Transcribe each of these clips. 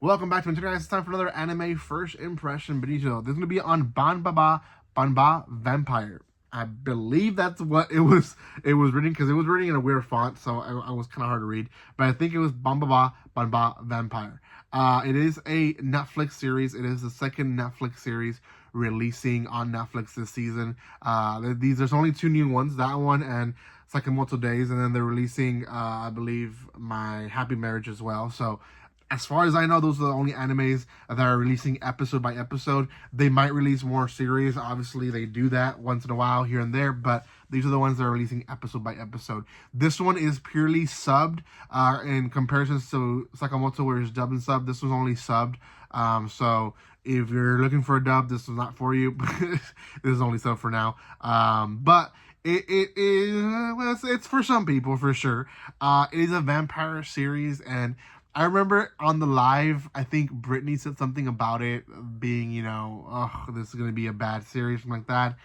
Welcome back to Internet. It's time for another anime first impression video. This is gonna be on Baban Baban Baban Vampire. I believe that's what it was. It was written because it was written in a weird font, so I was kind of hard to read. But I think it was Baban Baban Baban Vampire. It is a Netflix series. It is the second Netflix series releasing on Netflix this season. There's only two new ones. That one and Sakamoto Days, and then they're releasing, I believe, My Happy Marriage as well. So as far as I know, those are the only animes that are releasing episode by episode. They might release more series. Obviously, they do that once in a while here and there, but these are the ones that are releasing episode by episode. This one is purely subbed in comparison to Sakamoto, where it's dubbed and subbed. This was only subbed. So if you're looking for a dub, this is not for you. This is only sub for now. But it's for some people for sure. It is a vampire series, and I remember on the live, I think Brittany said something about it being, oh, this is going to be a bad series, something like that.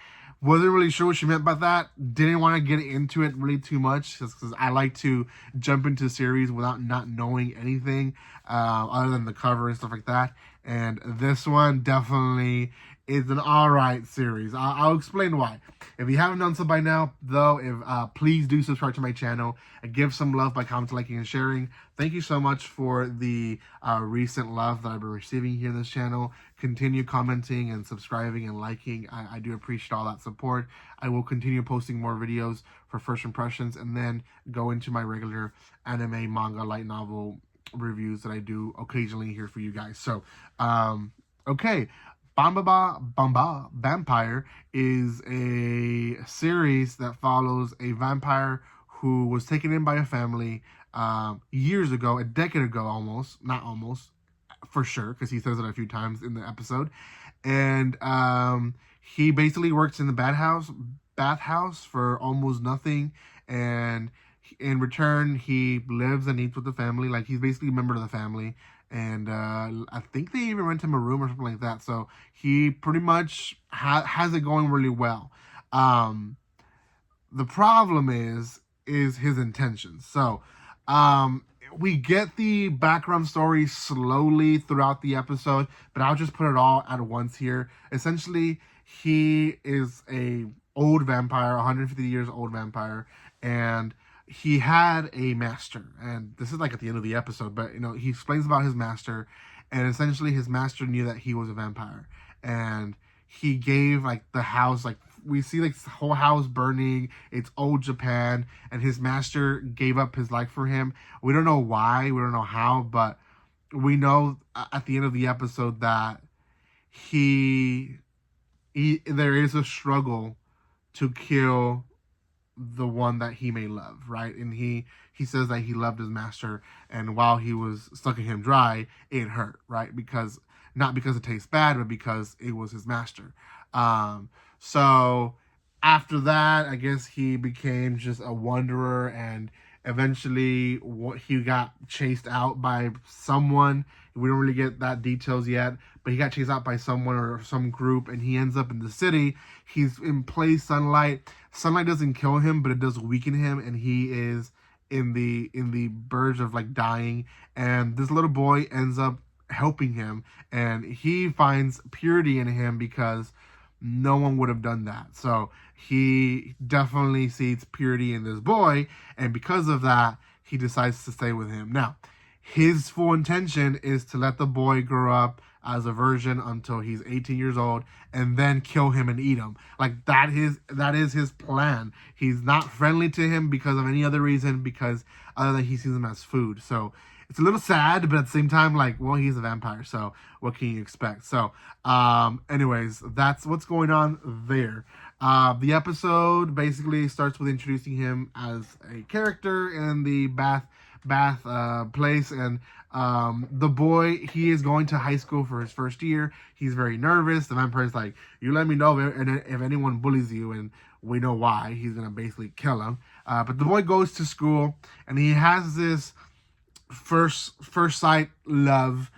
Wasn't really sure what she meant by that. Didn't want to get into it really too much, just because I like to jump into series without not knowing anything other than the cover and stuff like that. And this one definitely is an alright series. I'll explain why. If you haven't done so by now, though, please do subscribe to my channel and give some love by commenting, liking, and sharing. Thank you so much for the recent love that I've been receiving here on this channel. Continue commenting and subscribing and liking. I do appreciate all that support. I will continue posting more videos for first impressions and then go into my regular anime, manga, light novel reviews that I do occasionally here for you guys. So, okay. Baban Baban Vampire is a series that follows a vampire who was taken in by a family years ago, a decade ago almost, not almost, for sure, because he says it a few times in the episode. And he basically works in the bathhouse for almost nothing, and in return he lives and eats with the family. Like, he's basically a member of the family, and I think they even rent him a room or something like that. So he pretty much has it going really well. The problem is his intentions. So we get the background story slowly throughout the episode, but I'll just put it all at once here. Essentially, he is a old vampire, 150 years old vampire, and he had a master. And this is like at the end of the episode, but he explains about his master, and essentially his master knew that he was a vampire, and he gave like the house, like we see like the whole house burning. It's old Japan, and his master gave up his life for him. We don't know why, we don't know how, but we know at the end of the episode that he there is a struggle to kill the one that he may love, right? And he says that he loved his master, and while he was sucking him dry, it hurt, right? Because not because it tastes bad, but because it was his master. So after that, I guess he became just a wanderer, and eventually he got chased out by someone. We don't really get that details yet, but he got chased out by someone or some group, and he ends up in the city. He's in plain sunlight. Sunlight doesn't kill him, but it does weaken him, and he is in the verge of like dying. And this little boy ends up helping him, and he finds purity in him because no one would have done that. So he definitely sees purity in this boy, and because of that, he decides to stay with him. Now, his full intention is to let the boy grow up as a virgin until he's 18 years old, and then kill him and eat him. Like, that is his plan. He's not friendly to him because of any other reason, because other than he sees him as food. So it's a little sad, but at the same time, like, well, he's a vampire, so what can you expect? So, anyways, that's what's going on there. The episode basically starts with introducing him as a character in the bath place, and the boy, he is going to high school for his first year. He's very nervous. The vampire's like, you let me know if anyone bullies you, and we know why. He's gonna basically kill him. But the boy goes to school, and he has this first sight love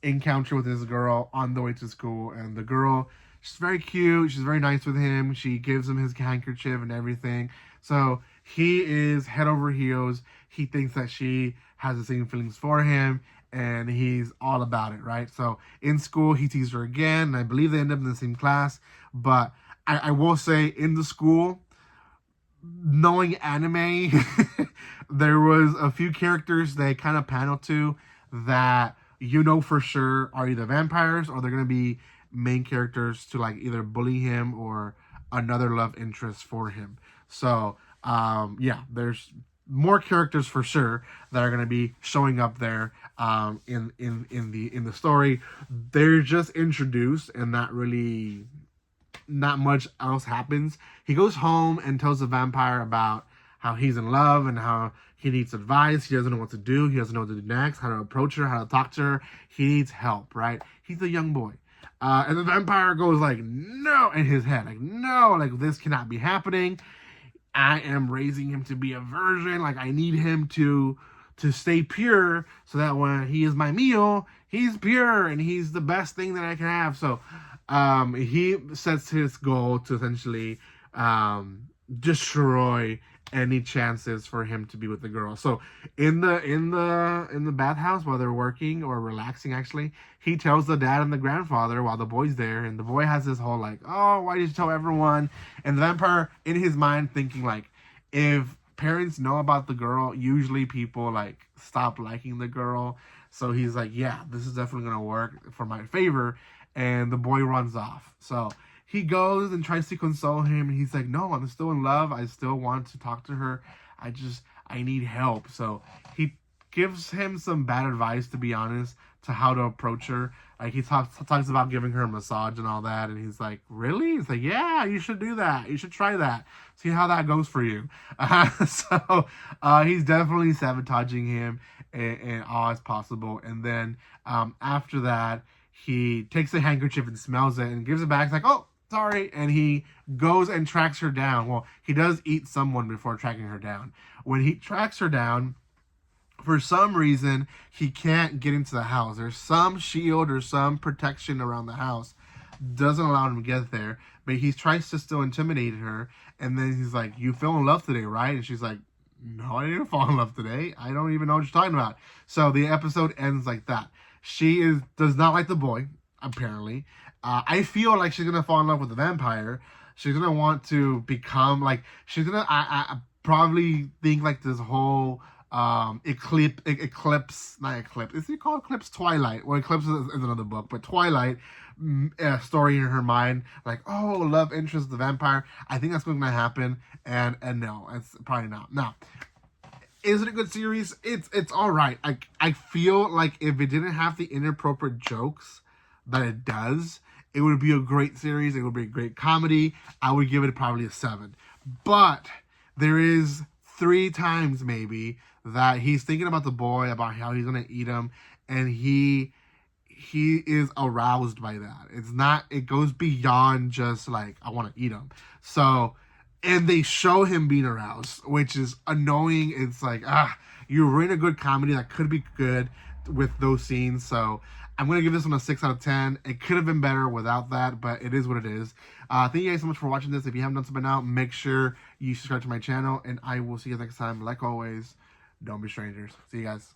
encounter with this girl on the way to school. And the girl, she's very cute, she's very nice with him, she gives him his handkerchief and everything. So he is head over heels. He thinks that she has the same feelings for him, and he's all about it, right? So in school, he sees her again, and I believe they end up in the same class. But I will say, in the school, knowing anime, there was a few characters they kind of panel to that for sure are either vampires or they're going to be main characters to like either bully him or another love interest for him. So yeah, there's more characters for sure that are going to be showing up there in the story. They're just introduced and not much else happens. He goes home and tells the vampire about how he's in love and how he needs advice. He doesn't know what to do. He doesn't know what to do next, how to approach her, how to talk to her. He needs help, right? He's a young boy. And the vampire goes like, no, in his head. Like, no, like this cannot be happening. I am raising him to be a virgin. Like, I need him to stay pure so that when he is my meal, he's pure and he's the best thing that I can have. So he sets his goal to essentially destroy any chances for him to be with the girl. So in the bathhouse while they're working or relaxing, actually, he tells the dad and the grandfather while the boy's there, and the boy has this whole like, oh, why did you tell everyone? And the vampire in his mind thinking like, if parents know about the girl, usually people like stop liking the girl. So he's like, yeah, this is definitely gonna work for my favor. And the boy runs off. So he goes and tries to console him. And he's like, no, I'm still in love. I still want to talk to her. I need help. So he gives him some bad advice, to be honest, to how to approach her. Like he talks about giving her a massage and all that. And he's like, really? He's like, yeah, you should do that. You should try that. See how that goes for you. So he's definitely sabotaging him in all as possible. And then after that, he takes a handkerchief and smells it and gives it back. He's like, oh, sorry. And he goes and tracks her down. Well, he does eat someone before tracking her down. When he tracks her down, for some reason, he can't get into the house. There's some shield or some protection around the house. Doesn't allow him to get there. But he tries to still intimidate her. And then he's like, you fell in love today, right? And she's like, no, I didn't fall in love today. I don't even know what you're talking about. So the episode ends like that. She does not like the boy, apparently. I feel like she's going to fall in love with the vampire. She's going to want to become, like, she's going to, I probably think, like, this whole Eclipse, not Eclipse, is it called Eclipse? Twilight. Well, Eclipse is another book, but Twilight story in her mind, like, oh, love interest, the vampire. I think that's what's going to happen, and no, it's probably not. Now, is it a good series? It's all right. I feel like if it didn't have the inappropriate jokes that it does, it would be a great series. It would be a great comedy. I would give it probably a 7. But there is 3 times maybe that he's thinking about the boy, about how he's gonna eat him, and he is aroused by that. It goes beyond just like, I want to eat him. So, and they show him being aroused, which is annoying. It's like, you ruin a good comedy that could be good with those scenes. So I'm going to give this one a 6 out of 10. It could have been better without that, but it is what it is. Thank you guys so much for watching this. If you haven't done so by now, make sure you subscribe to my channel, and I will see you next time. Like always, don't be strangers. See you guys.